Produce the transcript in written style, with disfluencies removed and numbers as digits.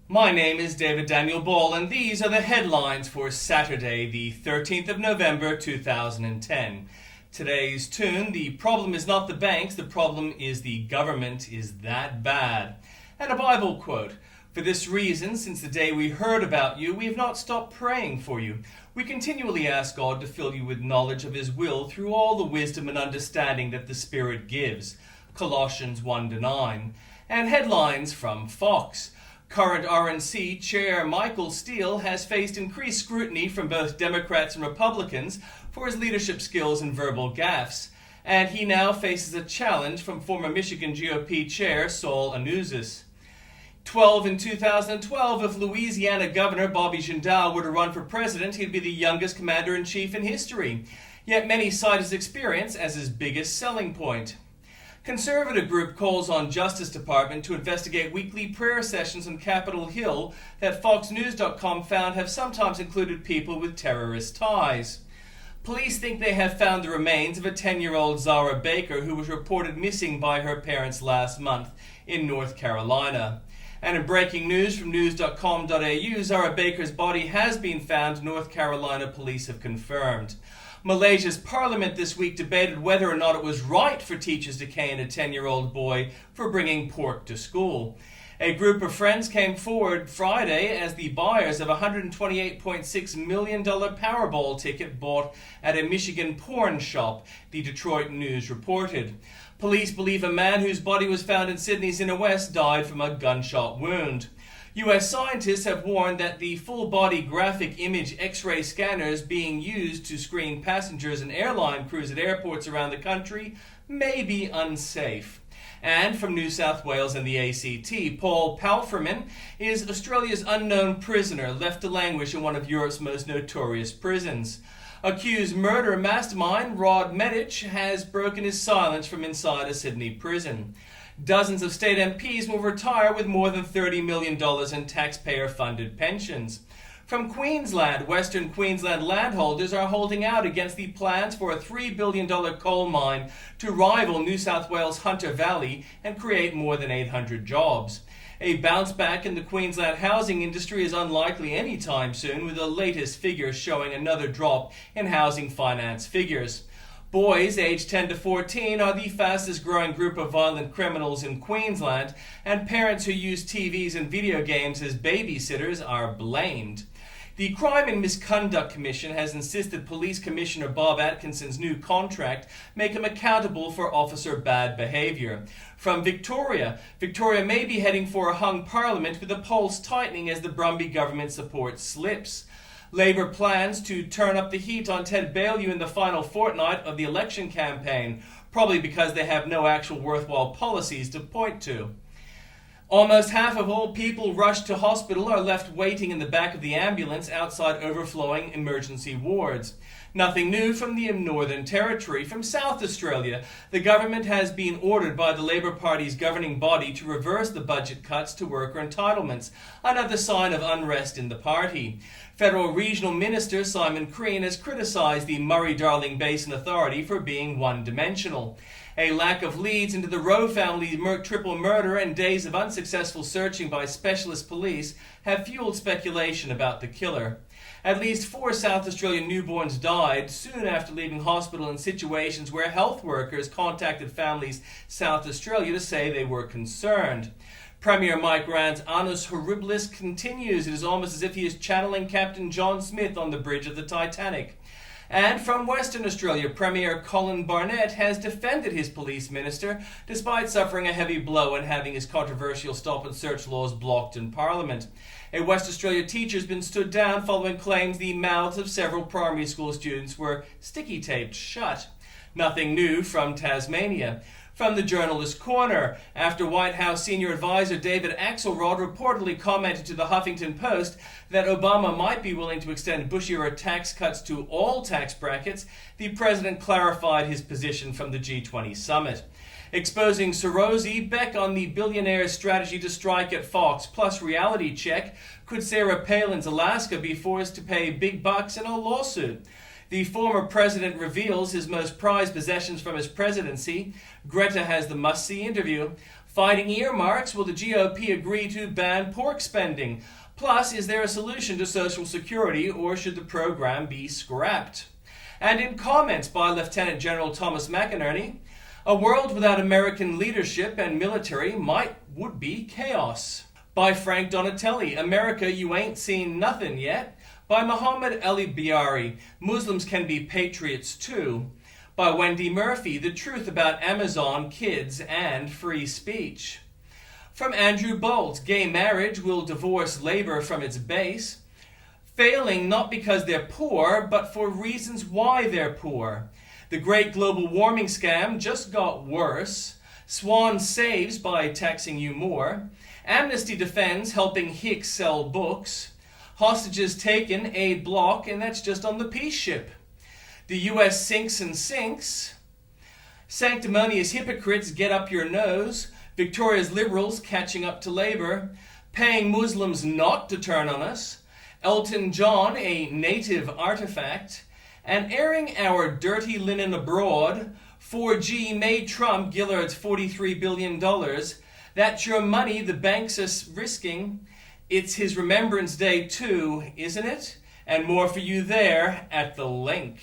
My name is David Daniel Ball, and these are the headlines for Saturday, the 13th of November, 2010. Today's tune: the problem is not the banks, the problem is the government is that bad. And a Bible quote: for this reason, since the day we heard about you, we have not stopped praying for you. We continually ask God to fill you with knowledge of His will through all the wisdom and understanding that the Spirit gives. Colossians 1-9. And headlines from Fox. Current RNC Chair Michael Steele has faced increased scrutiny from both Democrats and Republicans for his leadership skills and verbal gaffes, and he now faces a challenge from former Michigan GOP Chair Saul Anuzis. 12 in 2012, if Louisiana Governor Bobby Jindal were to run for president, he'd be the youngest commander-in-chief in history. Yet many cite his experience as his biggest selling point. Conservative group calls on Justice Department to investigate weekly prayer sessions on Capitol Hill that FoxNews.com found have sometimes included people with terrorist ties. Police think they have found the remains of a 10-year-old Zara Baker who was reported missing by her parents last month in North Carolina. And in breaking news from news.com.au, Zara Baker's body has been found, North Carolina police have confirmed. Malaysia's parliament this week debated whether or not it was right for teachers to cane a 10-year-old boy for bringing pork to school. A group of friends came forward Friday as the buyers of a $128.6 million Powerball ticket bought at a Michigan porn shop, the Detroit News reported. Police believe a man whose body was found in Sydney's inner west died from a gunshot wound. U.S. scientists have warned that the full-body graphic image X-ray scanners being used to screen passengers and airline crews at airports around the country may be unsafe. And from New South Wales and the ACT, Paul Palfreman is Australia's unknown prisoner left to languish in one of Europe's most notorious prisons. Accused murder mastermind Rod Medich has broken his silence from inside a Sydney prison. Dozens of state MPs will retire with more than $30 million in taxpayer-funded pensions. From Queensland, Western Queensland landholders are holding out against the plans for a $3 billion coal mine to rival New South Wales' Hunter Valley and create more than 800 jobs. A bounce back in the Queensland housing industry is unlikely anytime soon, with the latest figures showing another drop in housing finance figures. Boys aged 10 to 14 are the fastest growing group of violent criminals in Queensland, and parents who use TVs and video games as babysitters are blamed. The Crime and Misconduct Commission has insisted Police Commissioner Bob Atkinson's new contract make him accountable for officer bad behaviour. From Victoria may be heading for a hung parliament with the polls tightening as the Brumby government support slips. Labour plans to turn up the heat on Ted Baillieu in the final fortnight of the election campaign, probably because they have no actual worthwhile policies to point to. Almost half of all people rushed to hospital are left waiting in the back of the ambulance outside overflowing emergency wards. Nothing new from the Northern Territory. From South Australia, the government has been ordered by the Labor Party's governing body to reverse the budget cuts to worker entitlements, another sign of unrest in the party. Federal Regional Minister Simon Crean has criticised the Murray-Darling Basin Authority for being one-dimensional. A lack of leads into the Rowe family triple murder and days of unsuccessful searching by specialist police have fueled speculation about the killer. At least 4 South Australian newborns died soon after leaving hospital in situations where health workers contacted families South Australia to say they were concerned. Premier Mike Rann's Annus Horribilis continues. It is almost as if he is channeling Captain John Smith on the bridge of the Titanic. And from Western Australia, Premier Colin Barnett has defended his police minister despite suffering a heavy blow and having his controversial stop and search laws blocked in Parliament. A West Australia teacher has been stood down following claims the mouths of several primary school students were sticky taped shut. Nothing new from Tasmania. From the Journalist Corner, after White House senior advisor David Axelrod reportedly commented to the Huffington Post that Obama might be willing to extend Bush-era tax cuts to all tax brackets, the president clarified his position from the G20 summit. Exposing Sorosi, Beck on the billionaire's strategy to strike at Fox, plus reality check. Could Sarah Palin's Alaska be forced to pay big bucks in a lawsuit? The former president reveals his most prized possessions from his presidency. Greta has the must-see interview. Fighting earmarks, will the GOP agree to ban pork spending? Plus, is there a solution to Social Security, or should the program be scrapped? And in comments by Lieutenant General Thomas McInerney, a world without American leadership and military would be chaos. By Frank Donatelli, America, you ain't seen nothing yet. By Muhammad Ali Biari, Muslims can be patriots too. By Wendy Murphy, the truth about Amazon, kids, and free speech. From Andrew Bolt, gay marriage will divorce labor from its base, failing not because they're poor, but for reasons why they're poor. The great global warming scam just got worse. Swan saves by taxing you more. Amnesty defends helping Hicks sell books. Hostages taken, aid block, and that's just on the peace ship. The U.S. sinks and sinks. Sanctimonious hypocrites get up your nose. Victoria's liberals catching up to Labour. Paying Muslims not to turn on us. Elton John, a native artifact. And airing our dirty linen abroad. 4G made Trump Gillard's $43 billion. That's your money the banks are risking. It's his Remembrance Day too, isn't it? And more for you there at the link.